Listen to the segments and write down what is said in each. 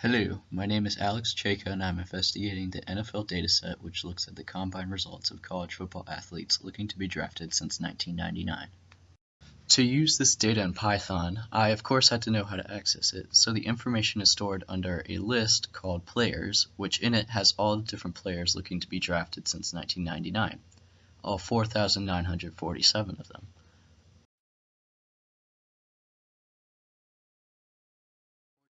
Hello, my name is Alex Chayka and I'm investigating the NFL dataset which looks at the combine results of college football athletes looking to be drafted since 1999. To use this data in Python, I of course had to know how to access it, so the information is stored under a list called players, which in it has all the different players looking to be drafted since 1999, all 4,947 of them.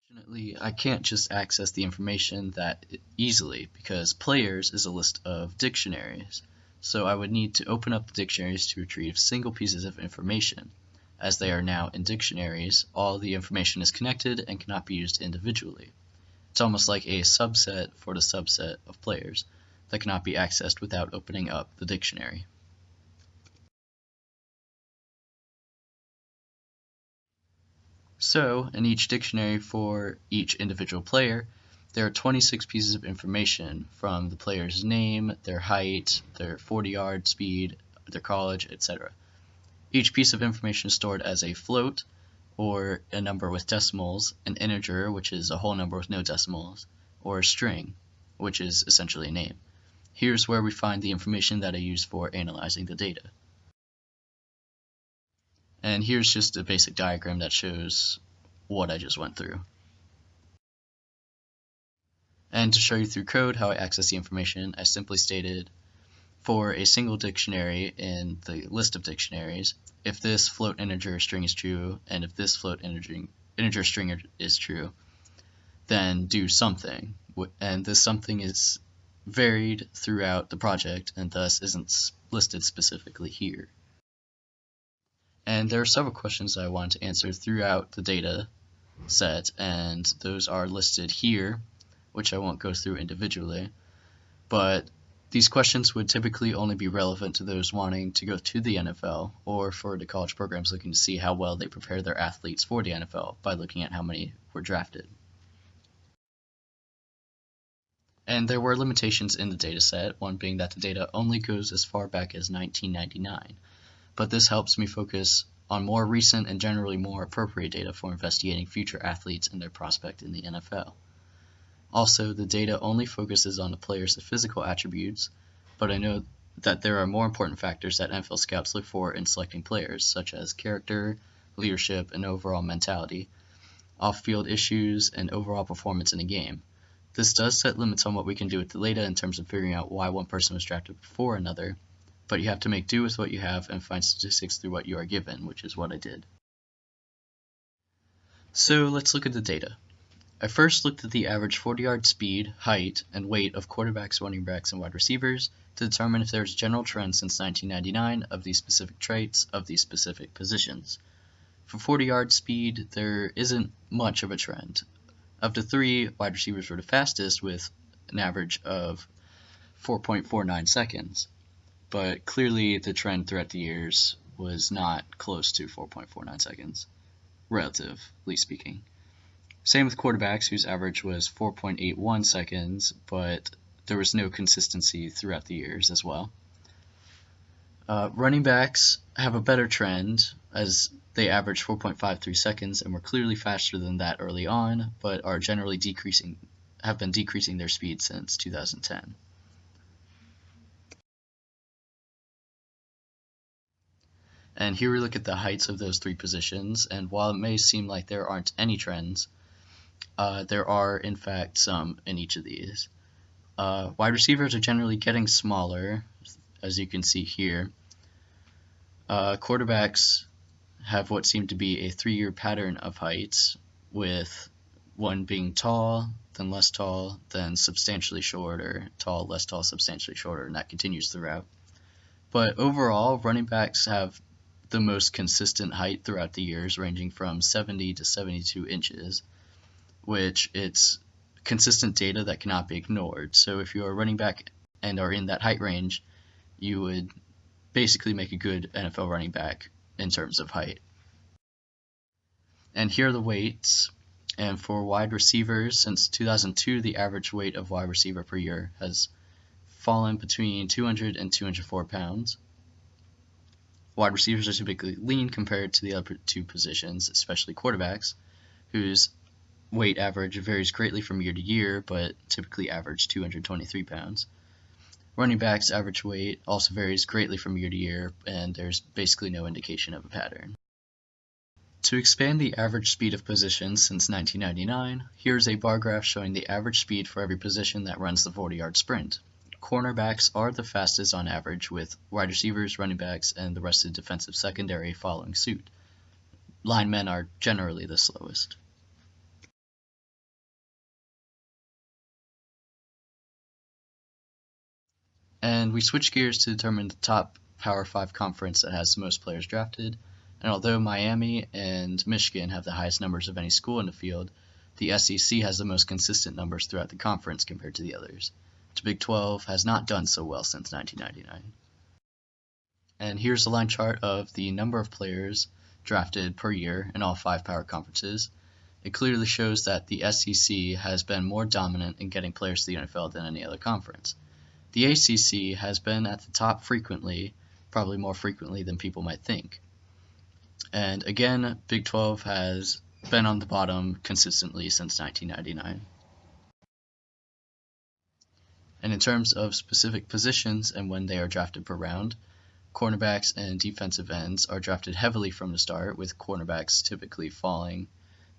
Unfortunately, I can't just access the information that easily because players is a list of dictionaries, so I would need to open up the dictionaries to retrieve single pieces of information. As they are now in dictionaries, all the information is connected and cannot be used individually. It's almost like a subset for the subset of players that cannot be accessed without opening up the dictionary. So, in each dictionary for each individual player, there are 26 pieces of information from the player's name, their height, their 40-yard speed, their college, etc. Each piece of information is stored as a float, or a number with decimals, an integer, which is a whole number with no decimals, or a string, which is essentially a name. Here's where we find the information that I use for analyzing the data. And here's just a basic diagram that shows what I just went through. And to show you through code how I access the information, I simply stated for a single dictionary in the list of dictionaries, if this float integer string is true, and if this float integer string is true, then do something. And this something is varied throughout the project and thus isn't listed specifically here. And there are several questions I want to answer throughout the data set, and those are listed here, which I won't go through individually, but these questions would typically only be relevant to those wanting to go to the NFL or for the college programs looking to see how well they prepare their athletes for the NFL by looking at how many were drafted. And there were limitations in the dataset, one being that the data only goes as far back as 1999, but this helps me focus on more recent and generally more appropriate data for investigating future athletes and their prospect in the NFL. Also, the data only focuses on the player's physical attributes, but I know that there are more important factors that NFL scouts look for in selecting players, such as character, leadership, and overall mentality, off-field issues, and overall performance in a game. This does set limits on what we can do with the data in terms of figuring out why one person was drafted before another, but you have to make do with what you have and find statistics through what you are given, which is what I did. So let's look at the data. I first looked at the average 40-yard speed, height, and weight of quarterbacks, running backs, and wide receivers to determine if there's a general trend since 1999 of these specific traits of these specific positions. For 40-yard speed, there isn't much of a trend. Of the three, wide receivers were the fastest with an average of 4.49 seconds. But clearly the trend throughout the years was not close to 4.49 seconds, relatively speaking. Same with quarterbacks, whose average was 4.81 seconds, but there was no consistency throughout the years as well. Running backs have a better trend, as they average 4.53 seconds and were clearly faster than that early on, but are generally have been decreasing their speed since 2010. And here we look at the heights of those three positions, and while it may seem like there aren't any trends, there are in fact some in each of these. Wide receivers are generally getting smaller, as you can see here. Quarterbacks have what seem to be a 3-year pattern of heights, with one being tall, then less tall, then substantially shorter, tall, less tall, substantially shorter, and that continues throughout. But overall, running backs have the most consistent height throughout the years, ranging from 70 to 72 inches, which it's consistent data that cannot be ignored. So if you are running back and are in that height range, you would basically make a good NFL running back in terms of height. And here are the weights. And for wide receivers, since 2002, the average weight of wide receiver per year has fallen between 200 and 204 pounds. Wide receivers are typically lean compared to the other two positions, especially quarterbacks, whose weight average varies greatly from year to year, but typically average 223 pounds. Running backs' average weight also varies greatly from year to year, and there's basically no indication of a pattern. To expand the average speed of positions since 1999, here's a bar graph showing the average speed for every position that runs the 40-yard sprint. Cornerbacks are the fastest on average, with wide receivers, running backs, and the rest of the defensive secondary following suit. Linemen are generally the slowest. And we switch gears to determine the top Power 5 conference that has the most players drafted. And although Miami and Michigan have the highest numbers of any school in the field, the SEC has the most consistent numbers throughout the conference compared to the others. The Big 12 has not done so well since 1999. And here's a line chart of the number of players drafted per year in all 5 power conferences. It clearly shows that the SEC has been more dominant in getting players to the NFL than any other conference. The ACC has been at the top frequently, probably more frequently than people might think. And again, Big 12 has been on the bottom consistently since 1999. And in terms of specific positions and when they are drafted per round, cornerbacks and defensive ends are drafted heavily from the start, with cornerbacks typically falling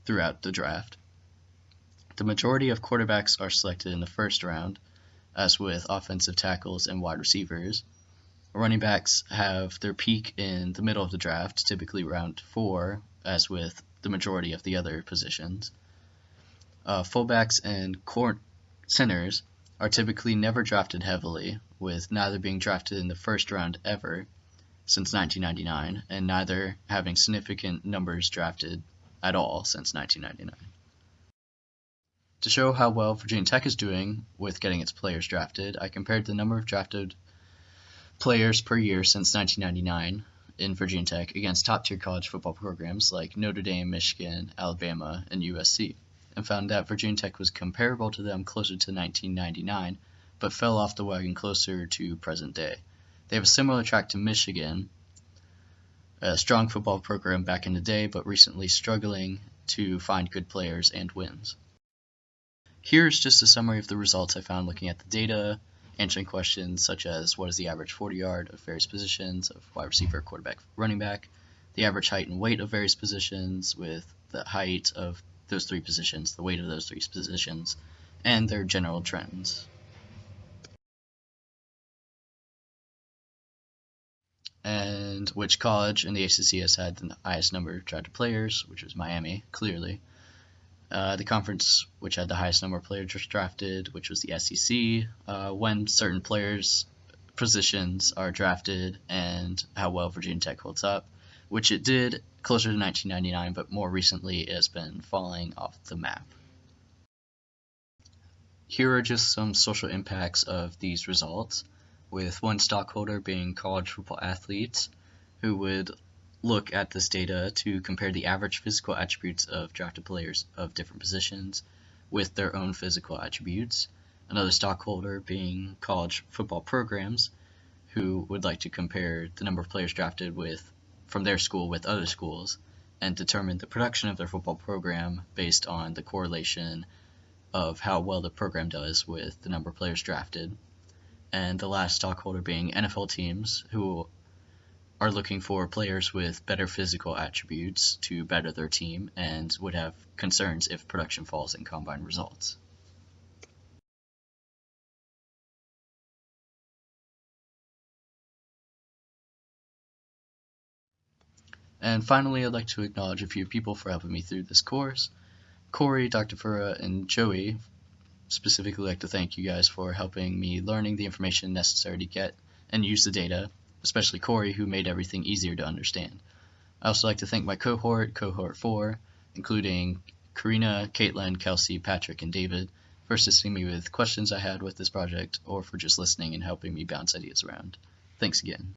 throughout the draft. The majority of quarterbacks are selected in the first round, as with offensive tackles and wide receivers. Running backs have their peak in the middle of the draft, typically round 4, as with the majority of the other positions. Fullbacks and centers are typically never drafted heavily, with neither being drafted in the first round ever since 1999, and neither having significant numbers drafted at all since 1999. To show how well Virginia Tech is doing with getting its players drafted, I compared the number of drafted players per year since 1999 in Virginia Tech against top-tier college football programs like Notre Dame, Michigan, Alabama, and USC, and found that Virginia Tech was comparable to them closer to 1999, but fell off the wagon closer to present day. They have a similar track to Michigan, a strong football program back in the day, but recently struggling to find good players and wins. Here's just a summary of the results I found looking at the data, answering questions such as what is the average 40-yard of various positions of wide receiver, quarterback, running back, the average height and weight of various positions with the height of those 3 positions, the weight of those 3 positions, and their general trends. And which college in the ACC has had the highest number of drafted players, which was Miami, clearly. The conference which had the highest number of players drafted, which was the SEC, when certain players' positions are drafted, and how well Virginia Tech holds up, which it did closer to 1999, but more recently it has been falling off the map. Here are just some social impacts of these results, with one stockholder being college football athletes, who would look at this data to compare the average physical attributes of drafted players of different positions with their own physical attributes. Another stockholder being college football programs, who would like to compare the number of players drafted from their school with other schools and determine the production of their football program based on the correlation of how well the program does with the number of players drafted. And the last stockholder being NFL teams, who are looking for players with better physical attributes to better their team and would have concerns if production falls in combine results. And finally, I'd like to acknowledge a few people for helping me through this course. Corey, Dr. Fura, and Joey. Specifically like to thank you guys for helping me learning the information necessary to get and use the data, especially Corey, who made everything easier to understand. I also like to thank my cohort 4, including Karina, Caitlin, Kelsey, Patrick, and David, for assisting me with questions I had with this project or for just listening and helping me bounce ideas around. Thanks again.